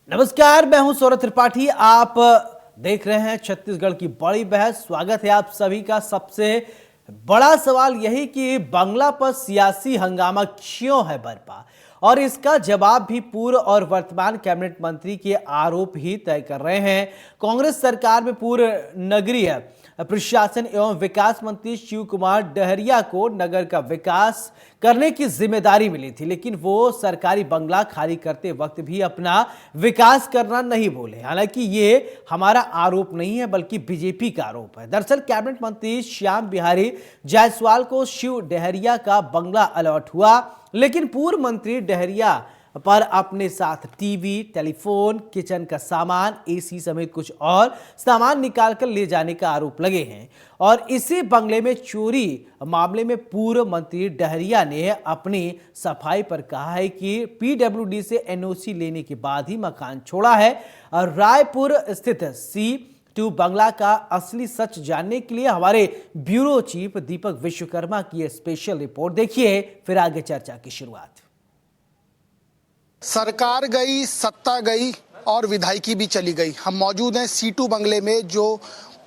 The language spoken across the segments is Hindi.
नमस्कार, मैं हूं सौरभ त्रिपाठी। आप देख रहे हैं छत्तीसगढ़ की बड़ी बहस। स्वागत है आप सभी का। सबसे बड़ा सवाल यही कि बंगला पर सियासी हंगामा क्यों है बरपा, और इसका जवाब भी पूर्व और वर्तमान कैबिनेट मंत्री के आरोप ही तय कर रहे हैं। कांग्रेस सरकार में पूर्व नगरीय प्रशासन एवं विकास मंत्री शिव कुमार डहरिया को नगर का विकास करने की जिम्मेदारी मिली थी, लेकिन वो सरकारी बंगला खाली करते वक्त भी अपना विकास करना नहीं भूले। हालांकि ये हमारा आरोप नहीं है, बल्कि बीजेपी का आरोप है। दरअसल कैबिनेट मंत्री श्याम बिहारी जायसवाल को शिव डहरिया का बंगला अलॉट हुआ, लेकिन पूर्व मंत्री डहरिया पर अपने साथ टीवी, टेलीफोन, किचन का सामान, एसी समेत कुछ और सामान निकालकर ले जाने का आरोप लगे हैं। और इसी बंगले में चोरी मामले में पूर्व मंत्री डहरिया ने अपनी सफाई पर कहा है कि पीडब्ल्यूडी से एनओसी लेने के बाद ही मकान छोड़ा है। और रायपुर स्थित C2 बंगला का असली सच जानने के लिए हमारे ब्यूरो चीफ दीपक विश्वकर्मा की स्पेशल रिपोर्ट देखिए, फिर आगे चर्चा की शुरुआत। सरकार गई, सत्ता गई और विधायकी भी चली गई। हम मौजूद हैं C2 बंगले में, जो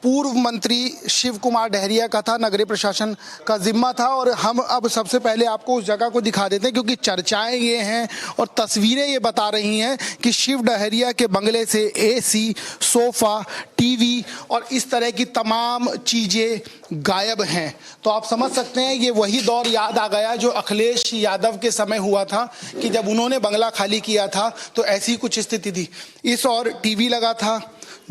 पूर्व मंत्री शिव कुमार डहरिया का था, नगरीय प्रशासन का जिम्मा था। और हम अब सबसे पहले आपको उस जगह को दिखा देते हैं, क्योंकि चर्चाएं ये हैं और तस्वीरें ये बता रही हैं कि शिव डहरिया के बंगले से एसी, सोफा, टीवी और इस तरह की तमाम चीज़ें गायब हैं। तो आप समझ सकते हैं, ये वही दौर याद आ गया जो अखिलेश यादव के समय हुआ था, कि जब उन्होंने बंगला खाली किया था तो ऐसी कुछ स्थिति थी। इस और टीवी लगा था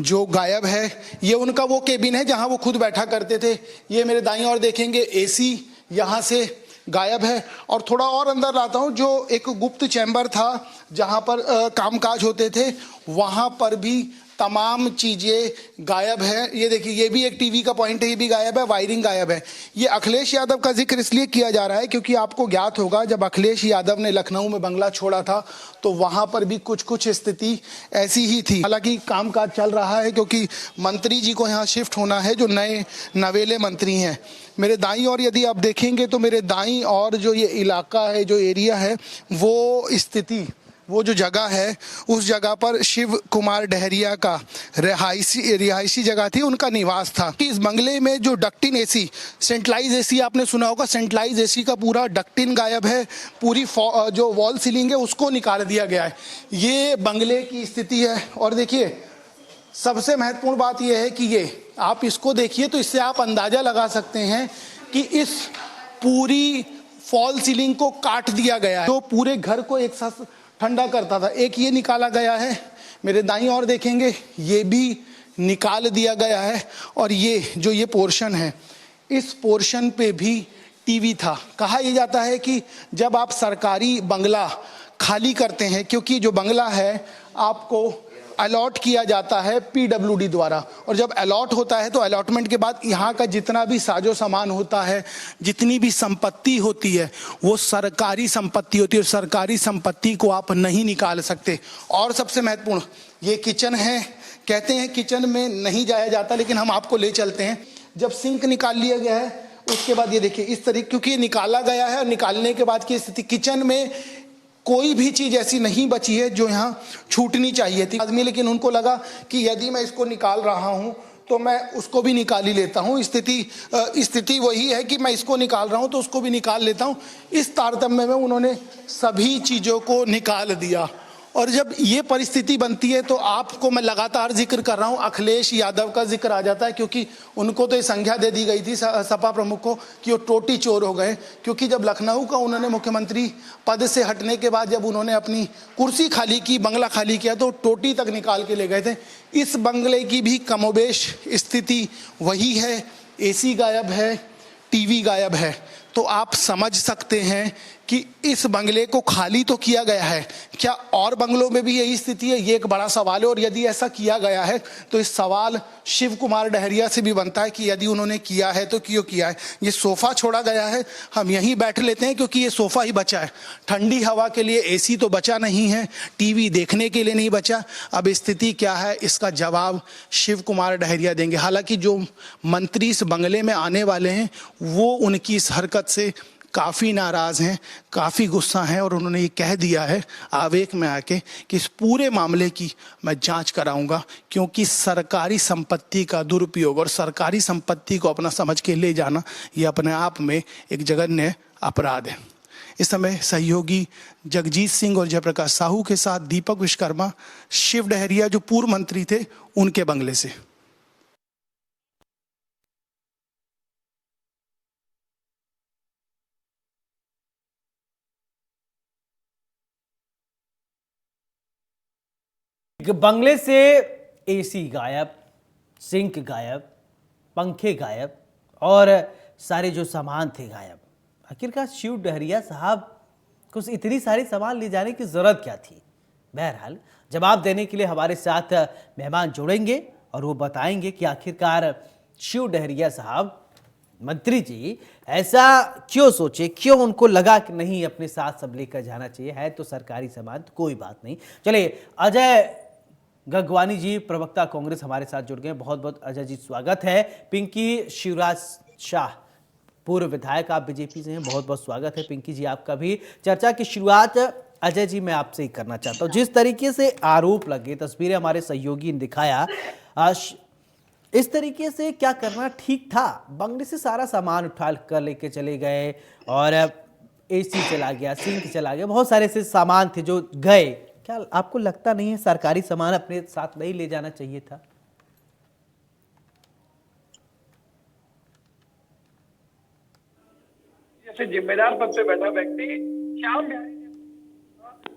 जो गायब है। ये उनका वो केबिन है जहां वो खुद बैठा करते थे। ये मेरे दाईं ओर देखेंगे एसी यहां से गायब है। और थोड़ा और अंदर लाता हूं, जो एक गुप्त चैम्बर था जहां पर कामकाज होते थे, वहां पर भी तमाम चीज़ें गायब है। ये देखिए, ये भी एक टीवी का पॉइंट है, ये भी गायब है, वायरिंग गायब है। ये अखिलेश यादव का जिक्र इसलिए किया जा रहा है क्योंकि आपको ज्ञात होगा, जब अखिलेश यादव ने लखनऊ में बंगला छोड़ा था तो वहां पर भी कुछ स्थिति ऐसी ही थी। हालांकि कामकाज चल रहा है क्योंकि मंत्री जी को यहाँ शिफ्ट होना है, जो नए नवेले मंत्री हैं। मेरे दाईं ओर यदि आप देखेंगे तो मेरे दाईं ओर जो ये इलाका है, जो एरिया है, वो स्थिति, वो जो जगह है, उस जगह पर शिव कुमार डहरिया का रिहायशी जगह थी, उनका निवास था। कि इस बंगले में जो डक्टिन एसी, सेंट्रलाइज एसी आपने सुना होगा, सेंट्रलाइज एसी का पूरा डक्टिन गायब है। पूरी जो वॉल सीलिंग है उसको निकाल दिया गया है। ये बंगले की स्थिति है। और देखिए, सबसे महत्वपूर्ण बात यह है कि ये आप इसको देखिए तो इससे आप अंदाजा लगा सकते हैं कि इस पूरी फॉल सीलिंग को काट दिया गया है, जो पूरे घर को एक साथ ठंडा करता था। एक ये निकाला गया है, मेरे दाईं ओर देखेंगे, ये भी निकाल दिया गया है। और ये जो ये पोर्शन है, इस पोर्शन पे भी टीवी था। कहा यह जाता है कि जब आप सरकारी बंगला खाली करते हैं, क्योंकि जो बंगला है आपको अलॉट किया जाता है पीडब्ल्यूडी द्वारा, और जब अलॉट होता है तो अलॉटमेंट के बाद यहाँ का जितना भी साजो सामान होता है, जितनी भी संपत्ति होती है, वो सरकारी संपत्ति होती है, और सरकारी संपत्ति को आप नहीं निकाल सकते। और सबसे महत्वपूर्ण, ये किचन है। कहते हैं किचन में नहीं जाया जाता, लेकिन हम आपको ले चलते हैं। जब सिंक निकाल लिया गया है, उसके बाद ये देखिए इस तरीके, क्योंकि ये निकाला गया है और निकालने के बाद की स्थिति, किचन में कोई भी चीज ऐसी नहीं बची है जो यहाँ छूटनी चाहिए थी आदमी। लेकिन उनको लगा कि यदि मैं इसको निकाल रहा हूँ तो मैं उसको भी निकाल ही लेता हूँ। स्थिति वही है कि मैं इसको निकाल रहा हूँ तो उसको भी निकाल लेता हूँ। इस तारतम्य में उन्होंने सभी चीज़ों को निकाल दिया। और जब ये परिस्थिति बनती है तो आपको मैं लगातार जिक्र कर रहा हूँ, अखिलेश यादव का जिक्र आ जाता है, क्योंकि उनको तो ये संज्ञा दे दी गई थी सपा प्रमुख को कि वो टोटी चोर हो गए। क्योंकि जब लखनऊ का उन्होंने मुख्यमंत्री पद से हटने के बाद जब उन्होंने अपनी कुर्सी खाली की, बंगला खाली किया, तो टोटी तक निकाल के ले गए थे। इस बंगले की भी कमोबेश स्थिति वही है। एसी गायब है, टीवी गायब है। तो आप समझ सकते हैं कि इस बंगले को खाली तो किया गया है, क्या और बंगलों में भी यही स्थिति है? ये एक बड़ा सवाल है। और यदि ऐसा किया गया है तो इस सवाल शिव कुमार डहरिया से भी बनता है कि यदि उन्होंने किया है तो क्यों किया है। ये सोफा छोड़ा गया है, हम यहीं बैठ लेते हैं क्योंकि ये सोफा ही बचा है। ठंडी हवा के लिए एसी तो बचा नहीं है, टीवी देखने के लिए नहीं बचा। अब स्थिति क्या है, इसका जवाब शिव कुमार डहरिया देंगे। हालांकि जो मंत्री इस बंगले में आने वाले हैं वो उनकी इस हरकत से काफ़ी नाराज़ हैं, काफ़ी गुस्सा हैं और उन्होंने ये कह दिया है आवेग में आके कि इस पूरे मामले की मैं जांच कराऊंगा, क्योंकि सरकारी संपत्ति का दुरुपयोग और सरकारी संपत्ति को अपना समझ के ले जाना ये अपने आप में एक जघन्य अपराध है। इस समय सहयोगी जगजीत सिंह और जयप्रकाश साहू के साथ दीपक विश्वकर्मा, शिव डहरिया जो पूर्व मंत्री थे, उनके बंगले से। बंगले से एसी गायब, सिंक गायब, पंखे गायब और सारे जो सामान थे गायब। आखिरकार शिव डहरिया साहब को इतनी सारी सामान ले जाने की जरूरत क्या थी? बहरहाल जवाब देने के लिए हमारे साथ मेहमान जुड़ेंगे और वो बताएंगे कि आखिरकार शिव डहरिया साहब मंत्री जी ऐसा क्यों सोचे, क्यों उनको लगा कि नहीं अपने साथ सब लेकर जाना चाहिए, है तो सरकारी सामान तो कोई बात नहीं। चलिए, अजय गगवानी जी प्रवक्ता कांग्रेस हमारे साथ जुड़ गए। बहुत बहुत अजय जी स्वागत है। पिंकी शिवराज शाह पूर्व विधायक, आप बीजेपी से हैं, बहुत बहुत स्वागत है पिंकी जी आपका भी। चर्चा की शुरुआत अजय जी मैं आपसे ही करना चाहता हूं। जिस तरीके से आरोप लगे, तस्वीरें हमारे सहयोगी ने दिखाया, इस तरीके से क्या करना ठीक था? बंगले से सारा सामान उठा कर लेके चले गए और एसी चला गया, सिंक चला गया, बहुत सारे ऐसे सामान थे जो गए। क्या आपको लगता नहीं है सरकारी सामान अपने साथ नहीं ले जाना चाहिए था? जैसे जिम्मेदार पद पे बैठा व्यक्ति श्याम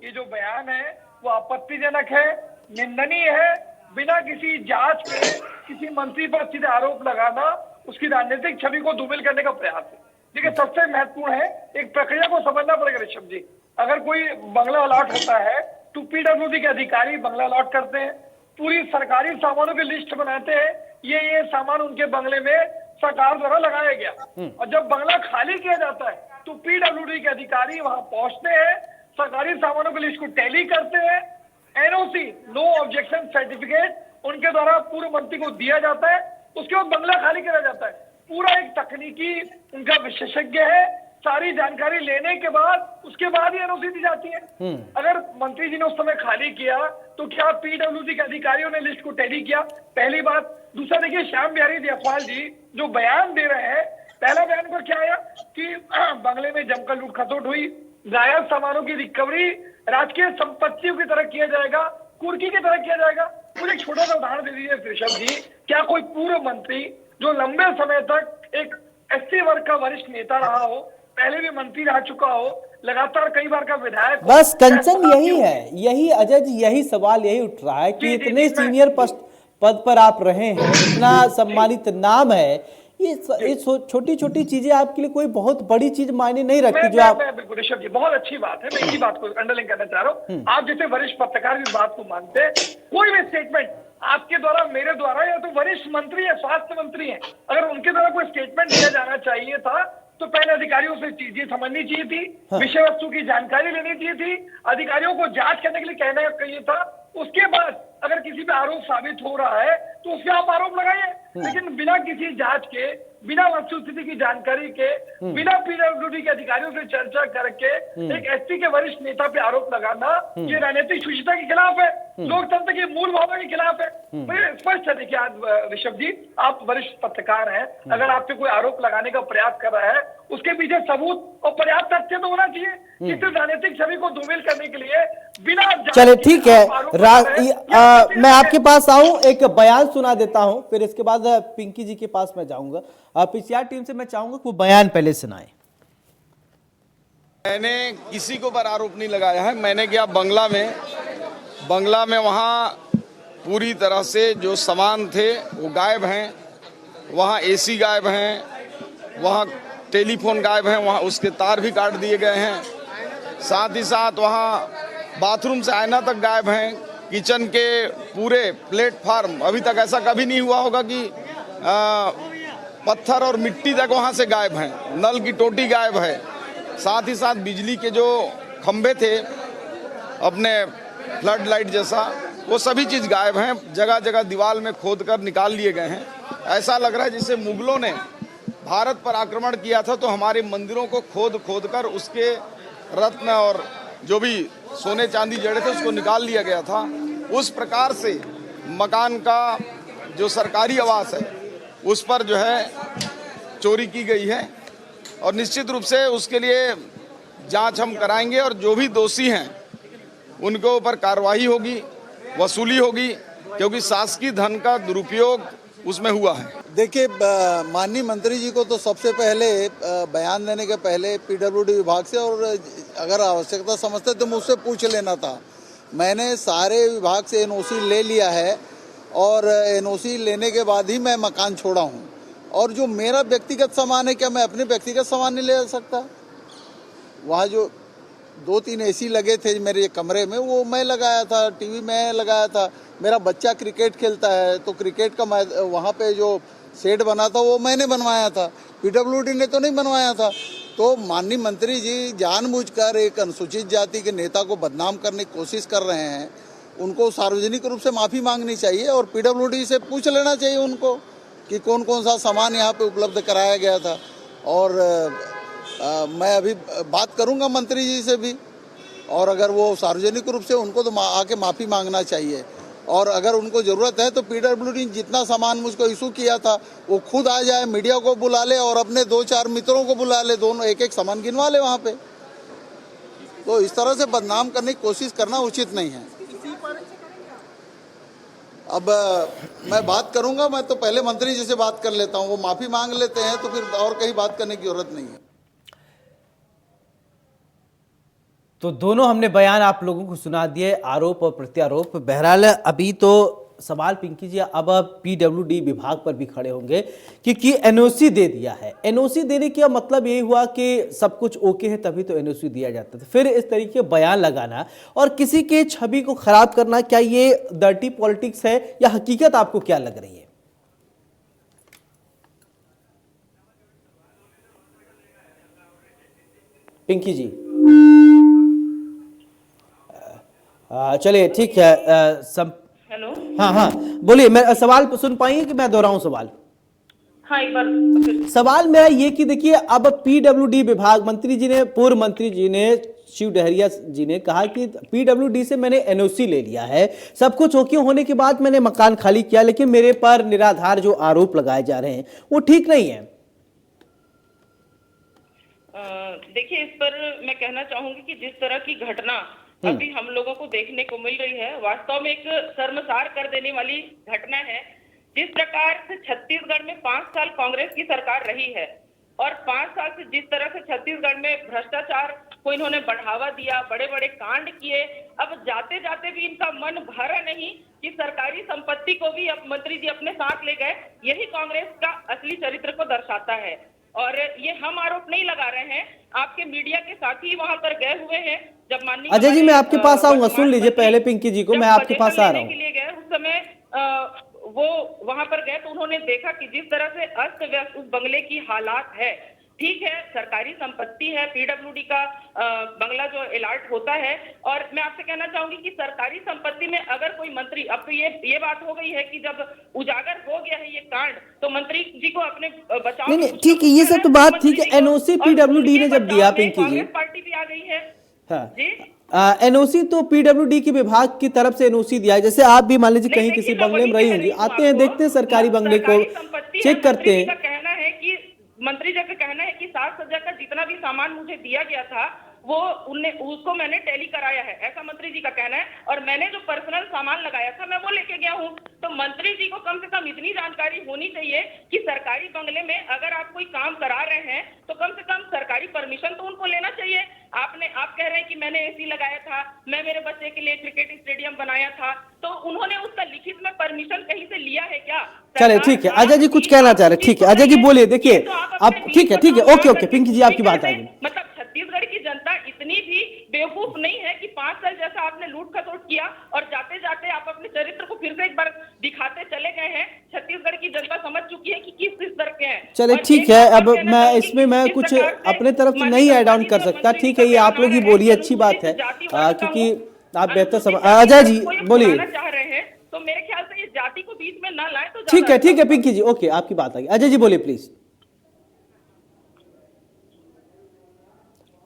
ये जो बयान है वो आपत्तिजनक है, निंदनीय है। बिना किसी जांच के किसी मंत्री पर सीधे आरोप लगाना उसकी राजनीतिक छवि को धूमिल करने का प्रयास है। देखिए, सबसे महत्वपूर्ण है, एक प्रक्रिया को समझना पड़ेगा ऋषभ जी। अगर कोई बंगला अलॉट होता है तो पीडब्ल्यूडी के अधिकारी बंगला अलॉट करते हैं, पूरी सरकारी सामानों की लिस्ट बनाते हैं, ये सामान उनके बंगले में सरकार द्वारा लगाया गया। और जब बंगला खाली किया जाता है तो पीडब्ल्यूडी के अधिकारी वहां पहुंचते हैं, सरकारी सामानों की लिस्ट को टैली करते हैं, एनओसी नो ऑब्जेक्शन सर्टिफिकेट उनके द्वारा पूर्व मंत्री को दिया जाता है, उसके बाद बंगला खाली किया जाता है। पूरा एक तकनीकी उनका विशेषज्ञ है, सारी जानकारी लेने के बाद उसके बाद ही एनओसी दी जाती है। अगर मंत्री जी ने उस समय खाली किया तो क्या पीडब्ल्यूडी के अधिकारियों ने लिस्ट को टैली किया? पहली बात। दूसरा, देखिए श्याम बिहारी जायसवाल जी जो बयान दे रहे हैं, पहला बयान पर क्या आया कि बंगले में जमकर लूट खसोट हुई, गायब सामानों की रिकवरी राजकीय संपत्तियों की तरह किया जाएगा, कुर्की की तरह किया जाएगा। मुझे एक छोटा सा उदाहरण दे दीजिए ऋषभ जी, क्या कोई पूर्व मंत्री जो लंबे समय तक एक एससी वर्ग का वरिष्ठ नेता रहा हो, पहले भी मंत्री रह चुका हो, लगातार कई बार का विधायक, बस कंचन यही है, यही अजय जी, यही सवाल यही उठ रहा है कि इतने सीनियर पद पर आप रहे हैं, इतना सम्मानित नाम है, ये छोटी छोटी चीजें आपके लिए कोई बहुत बड़ी चीज मायने नहीं रखती जो आप। बिल्कुल ऋषभ जी, बहुत अच्छी बात है, मैं इसी बात को अंडरलाइन करना चाह रहा हूँ। आप जैसे वरिष्ठ पत्रकार इस बात को मानते हैं, कोई भी स्टेटमेंट आपके द्वारा, मेरे द्वारा, या तो वरिष्ठ मंत्री या स्वास्थ्य मंत्री है, अगर उनके द्वारा कोई स्टेटमेंट दिया जाना चाहिए था तो पहले अधिकारियों से चीजें समझनी चाहिए थी, विषय वस्तु की जानकारी लेनी चाहिए थी, अधिकारियों को जांच करने के लिए कहना चाहिए था। उसके बाद अगर किसी पे आरोप साबित हो रहा है तो उसके आप आरोप लगाइए, लेकिन बिना किसी जांच के, बिना वस्तुस्थिति की जानकारी के, बिना पीडब्ल्यूडी के अधिकारियों से चर्चा करके एक एसपी के वरिष्ठ नेता पे आरोप लगाना ये राजनीतिक शुचिता के खिलाफ है, लोकतंत्र के मूल भावों के खिलाफ है। मुझे स्पष्ट है, देखिए आज ऋषभ जी आप वरिष्ठ पत्रकार हैं, अगर आप पे कोई आरोप लगाने का प्रयास कर रहा है उसके पीछे सबूत और पर्याप्त तथ्य तो होना चाहिए। इस राजनीतिक छवि को धूमिल करने के लिए बिना, चले ठीक है, मैं आपके पास आऊं, एक बयान सुना देता हूं, फिर इसके बाद पिंकी जी के पास मैं जाऊंगा। पीसीआर टीम से मैं चाहूंगा कि वो बयान पहले सुनाए। मैंने किसी को पर आरोप नहीं लगाया है। मैंने गया बंगला में वहाँ पूरी तरह से जो सामान थे वो गायब हैं, वहाँ एसी गायब हैं, वहाँ टेलीफोन गायब हैं, वहाँ उसके तार भी काट दिए गए हैं, साथ ही साथ वहाँ बाथरूम से आईना तक गायब हैं, किचन के पूरे प्लेटफार्म, अभी तक ऐसा कभी नहीं हुआ होगा कि पत्थर और मिट्टी तक वहाँ से गायब हैं, नल की टोटी गायब है, साथ ही साथ बिजली के जो खंभे थे अपने फ्लड लाइट जैसा, वो सभी चीज़ गायब हैं, जगह जगह दीवार में खोद कर निकाल लिए गए हैं। ऐसा लग रहा है जैसे मुगलों ने भारत पर आक्रमण किया था तो हमारे मंदिरों को खोद खोद कर उसके रत्न और जो भी सोने चांदी जड़े थे उसको निकाल लिया गया था। उस प्रकार से मकान का जो सरकारी आवास है उस पर जो है चोरी की गई है और निश्चित रूप से उसके लिए जांच हम कराएंगे और जो भी दोषी हैं उनके ऊपर कार्रवाई होगी, वसूली होगी, क्योंकि शासकीय धन का दुरुपयोग उसमें हुआ है। देखिए, माननीय मंत्री जी को तो सबसे पहले बयान देने के पहले पीडब्ल्यूडी विभाग से और अगर आवश्यकता समझते तो मुझसे पूछ लेना था। मैंने सारे विभाग से एनओसी ले लिया है और एनओसी लेने के बाद ही मैं मकान छोड़ा हूँ। और जो मेरा व्यक्तिगत सामान है, क्या मैं अपने व्यक्तिगत सामान नहीं ले सकता? वहाँ जो 2-3 एसी लगे थे मेरे कमरे में, वो मैं लगाया था, टीवी मैं लगाया था। मेरा बच्चा क्रिकेट खेलता है तो क्रिकेट का वहाँ पे जो शेड बना था वो मैंने बनवाया था, पीडब्ल्यूडी ने तो नहीं बनवाया था। तो माननीय मंत्री जी जानबूझकर एक अनुसूचित जाति के नेता को बदनाम करने की कोशिश कर रहे हैं। उनको सार्वजनिक रूप से माफ़ी मांगनी चाहिए और पीडब्ल्यूडी से पूछ लेना चाहिए उनको कि कौन कौन सा सामान यहाँ पे उपलब्ध कराया गया था। और मैं अभी बात करूंगा मंत्री जी से भी, और अगर वो सार्वजनिक रूप से उनको तो आके माफ़ी मांगना चाहिए। और अगर उनको ज़रूरत है तो पीडब्ल्यूडी जितना सामान मुझको इशू किया था वो खुद आ जाए, मीडिया को बुला ले और अपने 2-4 मित्रों को बुला ले, दोनों एक सामान गिनवा ले वहाँ पे। तो इस तरह से बदनाम करने की कोशिश करना उचित नहीं है। अब मैं बात करूंगा, मैं तो पहले मंत्री जी से बात कर लेता हूँ, वो माफ़ी मांग लेते हैं तो फिर और कहीं बात करने की जरूरत नहीं है। तो दोनों हमने बयान आप लोगों को सुना दिए, आरोप और प्रत्यारोप। बहरहाल अभी तो सवाल पिंकी जी अब पीडब्ल्यूडी विभाग पर भी खड़े होंगे क्योंकि एनओसी दे दिया है। एनओसी देने का मतलब यही हुआ कि सब कुछ ओके है तभी तो एनओसी दिया जाता था। फिर इस तरीके बयान लगाना और किसी के छवि को खराब करना, क्या ये डर्टी पॉलिटिक्स है या हकीकत आपको क्या लग रही है? पिंकी जी चलिए ठीक है। हेलो, हाँ बोलिए। मैं सवाल सुन पाइए कि मैं दोहराऊं सवाल? हाँ एक बार सवाल मेरा ये कि देखिए अब पीडब्ल्यूडी विभाग मंत्री जी ने, पूर्व मंत्री जी ने, शिव डहरिया जी ने कहा कि पीडब्ल्यूडी से मैंने एनओसी ले लिया है, सब कुछ ओके होने के बाद मैंने मकान खाली किया, लेकिन मेरे पर निराधार जो आरोप लगाए जा रहे हैं वो ठीक नहीं है। देखिए, इस पर मैं कहना चाहूंगी कि जिस तरह की घटना अभी हम लोगों को देखने को मिल रही है, वास्तव में एक शर्मसार कर देने वाली घटना है। जिस प्रकार से छत्तीसगढ़ में 5 साल कांग्रेस की सरकार रही है और 5 साल से जिस तरह से छत्तीसगढ़ में भ्रष्टाचार को इन्होंने बढ़ावा दिया, बड़े बड़े कांड किए, अब जाते जाते भी इनका मन भरा नहीं कि सरकारी संपत्ति को भी अब मंत्री जी अपने साथ ले गए। यही कांग्रेस का असली चरित्र को दर्शाता है। और ये हम आरोप नहीं लगा रहे हैं, आपके मीडिया के साथी वहां पर गए हुए हैं। जब माननीय अजय जी मैं आपके पास आऊंगा, सुन लीजिए पहले पिंकी जी को, मैं आपके पास आ रहा हूँ। के लिए गए उस समय वो वहां पर गए तो उन्होंने देखा कि जिस तरह से अस्त व्यस्त उस बंगले की हालात है। ठीक है, सरकारी संपत्ति है, पीडब्ल्यूडी का बंगला जो अलॉट होता है। और मैं आपसे कहना चाहूंगी कि सरकारी संपत्ति में अगर कोई मंत्री, अब तो ये बात हो गई है कि जब उजागर हो गया है ये कांड तो मंत्री जी को अपने बचाव, नहीं ठीक है, ये सब तो बात ठीक है। एनओसी पीडब्ल्यूडी ने जब दिया पिंकी जी, पार्टी भी आ गई है। हाँ जी, एनओसी तो पीडब्ल्यूडी के विभाग की तरफ से एनओसी दिया है। जैसे आप भी मान लीजिए कहीं किसी बंगले में रही होंगी, आते हैं, देखते हैं सरकारी बंगले को, चेक करते हैं। कहना है कि मंत्री जी का कहना है कि साज सज्जा का जितना भी सामान मुझे दिया गया था वो उसको मैंने टैली कराया है, ऐसा मंत्री जी का कहना है। और मैंने जो पर्सनल सामान लगाया था मैं वो लेके गया हूँ। तो मंत्री जी को कम से कम इतनी जानकारी होनी चाहिए कि सरकारी बंगले में अगर आप कोई काम करा रहे हैं तो कम से कम सरकारी परमिशन तो उनको लेना चाहिए। आप कह रहे हैं कि मैंने एसी लगाया था, मैं मेरे बच्चे के लिए क्रिकेट स्टेडियम बनाया था, तो उन्होंने उसका लिखित में परमिशन कहीं से लिया है क्या? चले ठीक है, अजय जी कुछ कहना चाह रहे हैं, ठीक है अजय जी बोलिए। देखिए अब ठीक है, ओके पिंकी जी आपकी बात आ गई। मतलब छत्तीसगढ़ की जनता इतनी भी बेवकूफ नहीं है कि 5 साल जैसा आपने लूट खसोट किया और जाते जाते आप अपने चरित्र को फिर से एक बार दिखाते चले गए हैं। छत्तीसगढ़ की जनता समझ चुकी है कि किस तरह के हैं। चले ठीक है, अब मैं इसमें मैं कुछ अपने तरफ से नहीं ऐड ऑन कर सकता। ठीक है, ये आप लोग ही बोलिए, अच्छी बात है क्योंकि आप बेहतर समझ। अजय जी बोलिए। चाह रहे हैं तो मेरे ख्याल से ये जाति को बीच में ना लाए तो ठीक है पिंकी जी, ओके आपकी बात आ गई। अजय जी बोलिए प्लीज।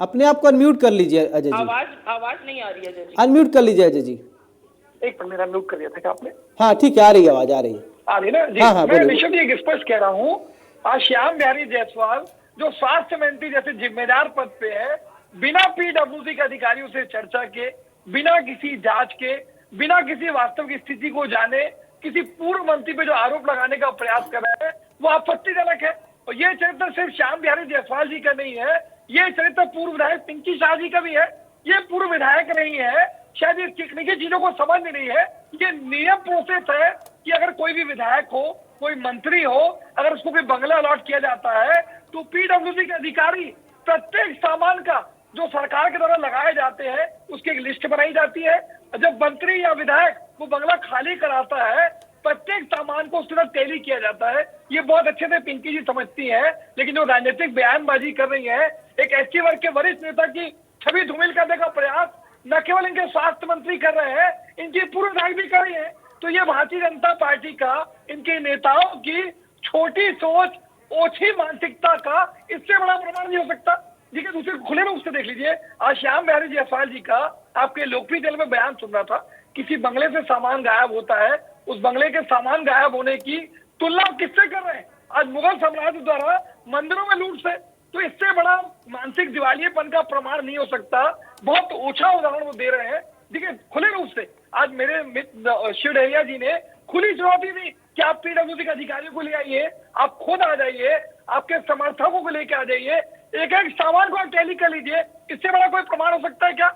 अपने आप को अनम्यूट कर लीजिए अजय जी, आवाज नहीं आ रही है अजय जी। अनम्यूट कर लीजिए अजय जी। एक मिनट, मेरा म्यूट कर दिया था क्या आपने? हाँ ठीक है, आ रही है आवाज, आ रही है। आ रही ना जी। हाँ, हाँ, मैं बोलिए। ऋषभ जी एक स्पष्ट कह रहा हूँ, आज श्याम बिहारी जायसवाल जो स्वास्थ्य मंत्री जैसे जिम्मेदार पद पे है, बिना पीडब्ल्यूडी के अधिकारियों से चर्चा के, बिना किसी जांच के, बिना किसी वास्तविक स्थिति को जाने, किसी पूर्व मंत्री पे जो आरोप लगाने का प्रयास कर रहे हैं, वो आपत्तिजनक है। और ये चरित्र सिर्फ श्याम बिहारी जायसवाल जी का नहीं है, ये चरित्र पूर्व विधायक पिंकी शाह जी का भी है। ये पूर्व विधायक नहीं है, शायद ये टेक्निकल चीजों को समझ नहीं रही है। ये नियम प्रोसेस है कि अगर कोई भी विधायक हो, कोई मंत्री हो, अगर उसको कोई बंगला अलॉट किया जाता है तो पीडब्ल्यूडी के अधिकारी प्रत्येक सामान का जो सरकार के द्वारा लगाए जाते हैं उसकी एक लिस्ट बनाई जाती है। जब मंत्री या विधायक वो बंगला खाली कराता है, प्रत्येक सामान को उसके साथ टैली किया जाता है। ये बहुत अच्छे से पिंकी जी समझती है, लेकिन जो राजनीतिक बयानबाजी कर रही है, एक एसटी वर्ग के वरिष्ठ नेता की छवि धूमिल करने का प्रयास न केवल इनके स्वास्थ्य मंत्री कर रहे हैं, इनकी पूर्व विधायक भी कर रही है। तो ये भारतीय जनता पार्टी का, इनके नेताओं की छोटी सोच, ओछी मानसिकता का इससे बड़ा प्रमाण नहीं हो सकता। देखिए, दूसरे खुले रूप से देख लीजिए, आज श्याम बिहारी जायसवाल जी का आपके लोकप्रिय दल में बयान सुन रहा था, किसी बंगले से सामान गायब होता है, उस बंगले के सामान गायब होने की तुलना किससे कर रहे हैं? आज मुगल साम्राज्य द्वारा मंदिरों में लूट से। तो इससे बड़ा मानसिक दिवालियेपन का प्रमाण नहीं हो सकता। बहुत ओछा उदाहरण वो दे रहे हैं। देखिए, खुले रूप से आज मेरे मित्र शिव डहरिया जी ने खुली चुनौती दी कि आप पीडब्ल्यूडी के अधिकारियों को ले आइए, आप खुद आ जाइए, आपके समर्थकों को लेकर आ जाइए, एक एक सामान को आप टैली कर लीजिए। इससे बड़ा कोई प्रमाण हो सकता है क्या?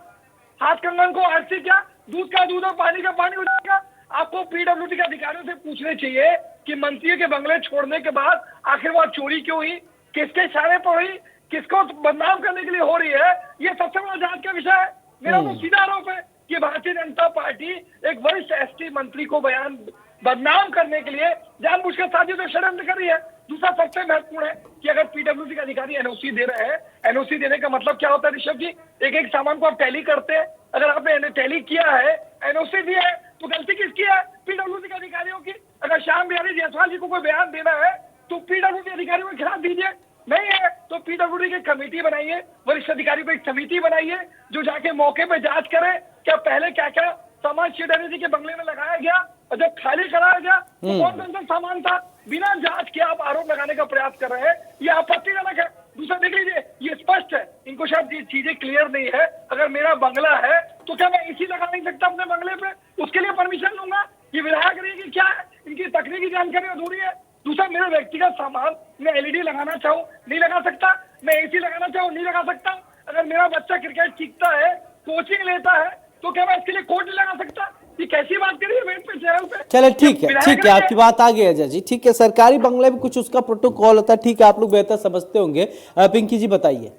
हाथ कंगन को आरसी क्या, दूध का दूध और पानी का पानी हो जाएगा? आपको पीडब्ल्यूडी के अधिकारियों से पूछने चाहिए कि मंत्रियों के बंगले छोड़ने के बाद आखिर वो चोरी क्यों हुई, किसके इशारे पर हुई, किसको बदनाम करने के लिए हो रही है। ये सबसे बड़ा जांच का विषय है। मेरा तो सीधा आरोप है कि भारतीय जनता पार्टी एक वरिष्ठ एसटी मंत्री को बदनाम करने के लिए जानबूझकर साजिश और षड्यंत्र कर रही है। दूसरा सबसे महत्वपूर्ण है कि अगर पीडब्ल्यूडी के अधिकारी एनओसी दे रहे हैं, एनओसी देने का मतलब क्या होता है ऋषभ जी? एक एक सामान को आप टैली करते हैं। अगर आपने टैली किया है, एनओसी दिया है, तो गलती किसकी है? पीडब्ल्यूडी के अधिकारियों की। अगर श्याम बिहारी जायसवाल जी को कोई बयान देना है तो पीडब्ल्यूडी अधिकारियों के खिलाफ दीजिए, नहीं है तो पीडब्ल्यूडी की कमेटी बनाइए, वरिष्ठ अधिकारियों की एक समिति बनाइए जो जाके मौके पे जांच करे क्या पहले क्या क्या सामान श्री डहरिया जी के बंगले में लगाया गया, और जब खाली कराया गया तो कौन कौन सा सामान था। बिना जांच के आप आरोप लगाने का प्रयास कर रहे हैं, ये आपत्तिजनक है। दूसरा देख लीजिए, ये स्पष्ट है, इनको शायद ये चीजें क्लियर नहीं है। अगर मेरा बंगला है तो क्या मैं एसी लगा नहीं सकता अपने बंगले पे? उसके लिए परमिशन लूंगा? ये विधायक रही कि क्या है? इनकी तकनीकी जानकारी अधूरी है। दूसरा, मेरा व्यक्तिगत सामान, मैं एलईडी लगाना चाहूँ नहीं लगा सकता, मैं एसी लगाना चाहूँ नहीं लगा सकता। अगर मेरा बच्चा क्रिकेट सीखता है, कोचिंग लेता है, तो क्या मैं इसके लिए कोर्ट नहीं लगा सकता? ये कैसी बात करिए वेट पे चैनल पे। चले ठीक है, आपकी बात आ गई अजय जी। ठीक है, सरकारी बंगले में कुछ उसका प्रोटोकॉल होता है, ठीक है, आप लोग बेहतर समझते होंगे। पिंकी जी बताइए।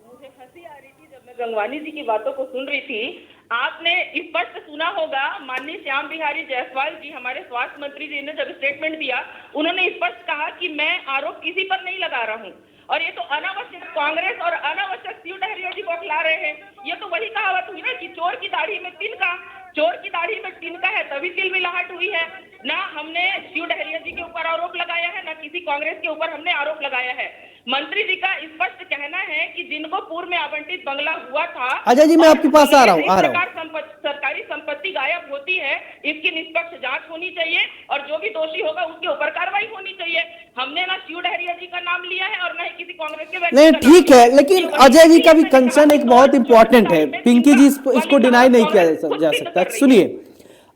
मुझे हंसी आ रही थी जब मैं गंगवानी जी की बातों को सुन रही थी। आपने स्पष्ट सुना होगा, माननीय श्याम बिहारी जायसवाल जी, हमारे स्वास्थ्य मंत्री जी ने जब स्टेटमेंट दिया, उन्होंने स्पष्ट कहा कि मैं आरोप किसी पर नहीं लगा रहा हूं। और ये तो अनावश्यक कांग्रेस और अनावश्यक शिव डहरिया जी को खिला रहे हैं। ये तो वही कहावत हुई ना कि चोर की दाढ़ी में तिनका, चोर की दाढ़ी में तिनका है तभी तिल मिलाहट हुई है। ना हमने शिव डहरिया जी के ऊपर आरोप लगाया है, ना किसी कांग्रेस के ऊपर हमने आरोप लगाया है। मंत्री जी का स्पष्ट कहना है कि जिनको पूर्व में आवंटित बंगला हुआ था, अजय जी मैं आपके पास आ रहा हूँ। सरकारी संपत्ति गायब होती है, इसकी निष्पक्ष जांच होनी चाहिए और जो भी दोषी होगा उसके ऊपर कार्रवाई होनी चाहिए। हमने ना शिव डहरिया जी का नाम लिया है और ना ही किसी कांग्रेस के व्यक्ति नहीं, का नाम ठीक लिया है, लेकिन अजय जी का भी कंसर्न एक बहुत इंपॉर्टेंट है। पिंकी जी इसको डिनाई नहीं किया जा सकता। सुनिए,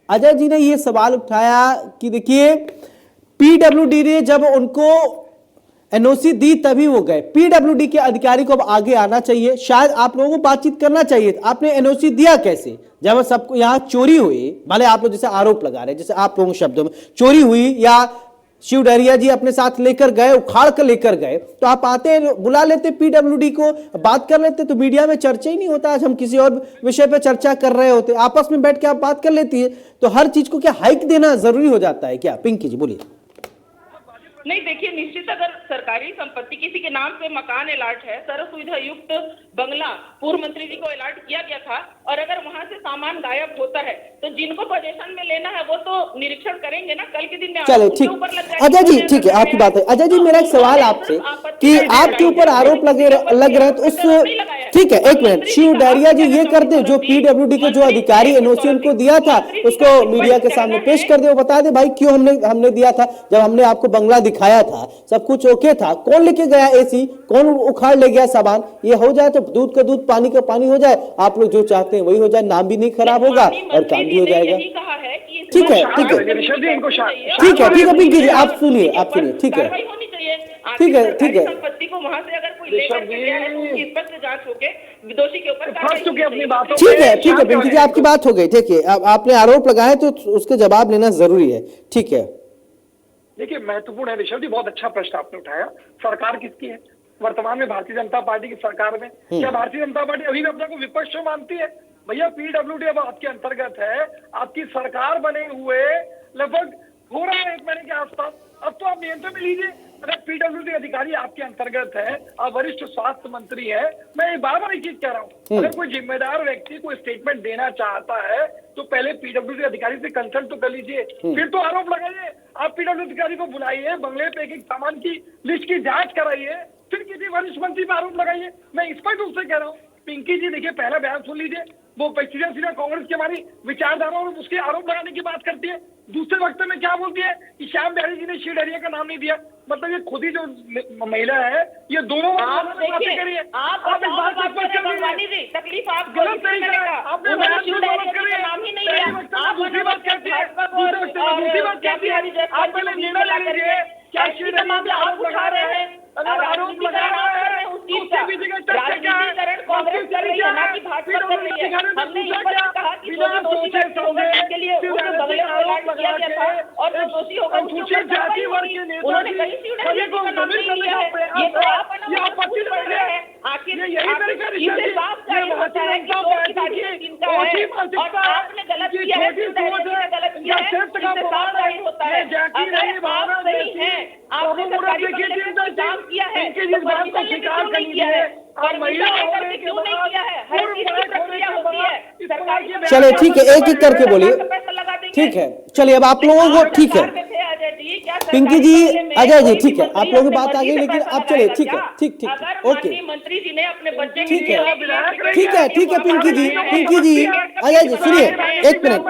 अजय जी ने ये सवाल उठाया कि देखिए, पीडब्ल्यूडी ने जब उनको एनओसी दी तभी वो गए। पीडब्ल्यूडी के अधिकारी को अब आगे आना चाहिए, शायद आप लोगों को बातचीत करना चाहिए। आपने एनओसी दिया कैसे जब सबको यहाँ चोरी हुई? भले आप लोग जैसे आरोप लगा रहे, जैसे आप लोगों के शब्दों में चोरी हुई या शिव डहरिया जी अपने साथ लेकर गए, उखाड़ कर लेकर गए, तो आप आते बुला लेते पीडब्ल्यूडी को, बात कर लेते, तो मीडिया में चर्चा ही नहीं होता। आज हम किसी और विषय पे चर्चा कर रहे होते, आपस में बैठ के आप बात कर लेती है। तो हर चीज को क्या हाइक देना जरूरी हो जाता है क्या? पिंकी जी बोलिए। नहीं, देखिए, निश्चित अगर सरकारी संपत्ति किसी के नाम पे मकान अलॉट है, सर्व सुविधा युक्त बंगला पूर्व मंत्री जी को अलॉट किया गया था, और अगर वहां से सामान गायब होता है तो जिनको पोजीशन में लेना है वो तो निरीक्षण करेंगे ना। कल के दिन में चलो आरोप ठीक, उनके ऊपर लग जाएगा। अजय जी ठीक है, आपकी बात है। अजय जी मेरा एक सवाल आपसे कि आपके ऊपर आरोप लग रहे हैं तो उस, ठीक है एक मिनट, शिव डहरिया जी ये कर दे, जो पीडब्ल्यूडी के जो अधिकारी एनओसी उनको दिया था उसको मीडिया के सामने पेश कर दे, वो बता दे भाई क्यों हमने दिया था। जब हमने आपको बंगला दिखाया था सब कुछ ओके था, कौन लेके गया एसी, कौन उखाड़ ले गया सामान, ये हो जाए तो दूध का दूध पानी का पानी हो जाए, आप लोग जो चाहते हैं वही हो जाए, नाम भी नहीं खराब होगा और काम भी हो जाएगा। ठीक है ठीक है ठीक है ठीक है पिंकी जी आप सुनिए ठीक है ठीक है ठीक है संपत्ति को वहां से अगर कोई लेकर के गया है तो उसकी स्पष्ट जांच होके दोषी के ऊपर फंस चुके अपनी बातों ठीक है पिंकी जी आपकी बात हो गई। देखिए अब आपने आरोप लगाए तो उसके जवाब लेना जरूरी है। ठीक है, देखिए महत्वपूर्ण है ऋषभ जी, बहुत अच्छा प्रश्न आपने उठाया। सरकार किसकी है वर्तमान में? भारतीय जनता पार्टी की सरकार में। क्या भारतीय जनता पार्टी अभी भी अपने को विपक्ष मानती है? भैया पीडब्ल्यूडी अब आपके अंतर्गत है, आपकी सरकार बने हुए लगभग हो रहा है 1 महीने के आसपास। अब तो आप नियंत्रण में लीजिए। अगर पीडब्ल्यूडी अधिकारी आपके अंतर्गत है, आप वरिष्ठ स्वास्थ्य मंत्री है, मैं बार बार एक चीज कह रहा हूँ, अगर कोई जिम्मेदार व्यक्ति कोई स्टेटमेंट देना चाहता है तो पहले पीडब्ल्यूडी अधिकारी से कंसल्ट तो कर लीजिए, फिर तो आरोप लगाइए। आप पीडब्ल्यूडी अधिकारी को बुलाइए, बंगले पे एक सामान की लिस्ट की जांच कराइए, फिर किसी वरिष्ठ मंत्री पर आरोप लगाइए। मैं स्पष्ट रूप से कह रहा हूँ। पिंकी जी देखिए पहला बयान सुन लीजिए, वो सीधा कांग्रेस की हमारी विचारधारा और उसके आरोप लगाने की बात करती है। दूसरे वक्त में क्या बोलती है कि श्याम बिहारी जी ने शिव डहरिया का नाम नहीं दिया। मतलब ये खुद ही जो महिला है ये दोनों बातें करिए। आप इस बात पर तकलीफ आप गलत तरीका है, आपने नाम ही नहीं लिया। दूसरी बात कहती है, दूसरी बात कहती है, आप पहले निर्णय ले लीजिए क्या शिव डहरिया आप उठा रहे हैं? अगर आरोप लगा रहा है उसकी राजनीतिकरण कांग्रेस कर रही है, ना कि भाजपा कर रही है। हमने ये कहा कि जो दोषी व्यक्ति होगा जिसके लिए उस बंगले को अलॉट किया गया था और जो दोषी होगा उसके ऊपर कार्रवाई होगी। उन्होंने कहीं शिव डहरिया का नाम नहीं लिया है। ये तो आप पूछ रहे हैं। आखिर इससे साफ जाहिर होता है कि दो की चिंता है और आपने गलत किया है, शिव डहरिया ने गलत किया है। इससे साफ जाहिर होता है अगर आप सही हैं, आपने सरकारी बंगले काम किया है तो परमिशन लेके क्यों नहीं किया है? परमिशन लेकर के क्यों नहीं किया है? हर चीज की प्रक्रिया होती है सरकारी। चलिए ठीक है, एक एक करके बोलिए। ठीक है चलिए अब आप लोगों को, ठीक है पिंकी जी, अजय जी ठीक है, आप लोगों की बात आ गई, लेकिन आप चलिए ठीक है ठीक ओके मंत्री जी ने अपने बच्चे ठीक है पिंकी जी अजय जी सुनिए 1 मिनट।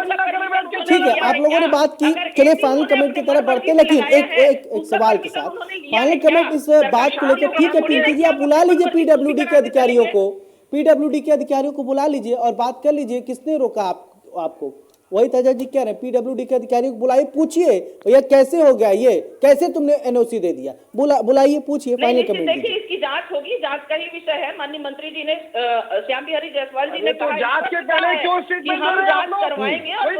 ठीक है आप लोगों ने बात की, चलिए फाइनल कमेंट की तरफ बढ़ते, लेकिन एक सवाल के साथ फाइनल कमेंट इस बात को लेकर। ठीक है पिंकी जी आप बुला लीजिए पीडब्ल्यूडी के अधिकारियों को बुला लीजिए और बात कर लीजिए, किसने रोका आपको? वही अजय जी कह रहे हैं, पीडब्ल्यूडी के अधिकारियों को बुलाइए, पूछिए भैया कैसे हो गया, ये कैसे तुमने एनओसी दे दिया, बुलाइए पूछिए, फाइनल कमेंट देखिए इसकी जांच होगी, जांच का ही विषय है। माननीय मंत्री जी ने श्याम बिहारी जायसवाल जी ने कहा जांच के पहले क्यों स्टेटमेंट हम जांच करवाएंगे और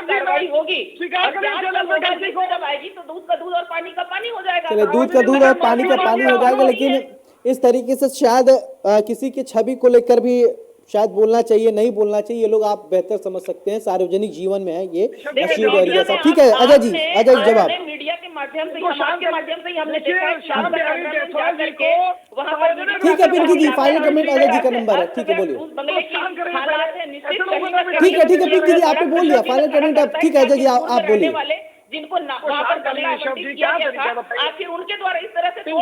कार्रवाई होगी। जब आएगी तो दूध का दूध और पानी का पानी हो जाएगा। चलिए दूध का दूध और पानी का पानी हो जाएगा, लेकिन इस तरीके से शायद किसी की छवि को लेकर भी शायद बोलना चाहिए, नहीं बोलना चाहिए, ये लोग आप बेहतर समझ सकते हैं, सार्वजनिक जीवन में है ये शिव डहरिया साहब। ठीक है अजय जी जवाब। मीडिया के माध्यम से, समाज के माध्यम से हमने देखा शाम करके वहां पर। ठीक है पिंकी जी फाइनल कमेंट अजय जी का नंबर है, ठीक है बोलिए। ठीक है पिंकी जी आपने बोल दिया फाइनल कमेंट अब। ठीक है अजय जी आप बोलिए। जिनको वहाँ पर बंगला आवंटित किया गया था, आखिर उनके द्वारा इस तरह से नहीं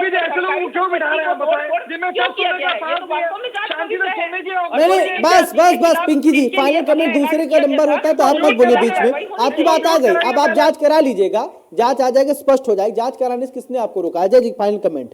बस पिंकी जी फाइनल कमेंट दूसरे का नंबर होता है तो आप मत बोलिए बीच में, आपकी बात आ गई, अब आप जांच करा लीजिएगा, जांच आ जाएगा, स्पष्ट हो जाएगी। जांच कराने से किसने आपको रोका? Ajay ji final comment.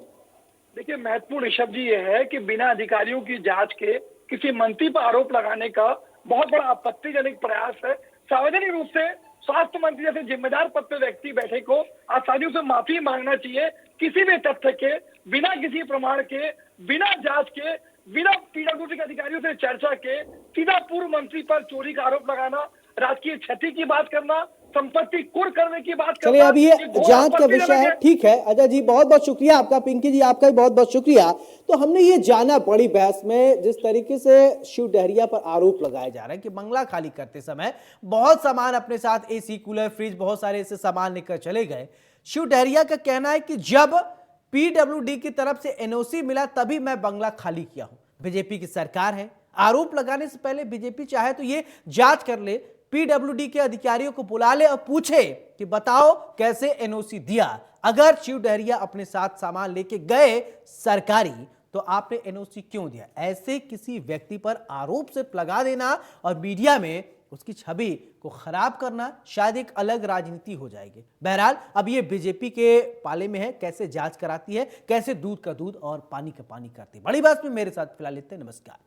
देखिए महत्वपूर्ण ऋषभ जी ये है कि बिना अधिकारियों की जांच के किसी मंत्री पर आरोप लगाने का बहुत बड़ा आपत्तिजनक प्रयास है। सार्वजनिक रूप से स्वास्थ्य मंत्री जैसे जिम्मेदार पद पर व्यक्ति बैठे को आसानियों से माफी मांगना चाहिए। किसी भी तथ्य के बिना किसी प्रमाण के, बिना जांच के, बिना पीडब्ल्यूडी के अधिकारियों से चर्चा के सीधा पूर्व मंत्री पर चोरी का आरोप लगाना, राजकीय क्षति की बात करना, संपत्ति कुर्क करने की बात करना। चलिए अब ये जांच का विषय है। ठीक है अजय जी बहुत बहुत शुक्रिया आपका, पिंकी जी आपका भी बहुत बहुत शुक्रिया। तो हमने ये जाना बड़ी बहस में जिस तरीके से शिव डहरिया पर आरोप लगाए जा रहे हैं कि बंगला खाली करते समय बहुत सामान अपने साथ, एसी, कूलर, फ्रिज, बहुत सारे ऐसे सामान लेकर चले गए। शिव डहरिया का कहना है कि जब पीडब्ल्यूडी की तरफ से एनओसी मिला तभी मैं बंगला खाली किया हूं। बीजेपी की सरकार है, आरोप लगाने से पहले बीजेपी चाहे तो ये जांच कर ले, पीडब्ल्यूडी के अधिकारियों को बुला ले और पूछे कि बताओ कैसे एनओसी दिया। अगर शिव डहरिया अपने साथ सामान लेके गए सरकारी तो आपने एनओसी क्यों दिया? ऐसे किसी व्यक्ति पर आरोप सिर्फ लगा देना और मीडिया में उसकी छवि को खराब करना शायद एक अलग राजनीति हो जाएगी। बहरहाल अब ये बीजेपी के पाले में है, कैसे जांच कराती है, कैसे दूध का दूध और पानी का पानी करती है। बड़ी बात में मेरे साथ फिलहाल इतने, नमस्कार।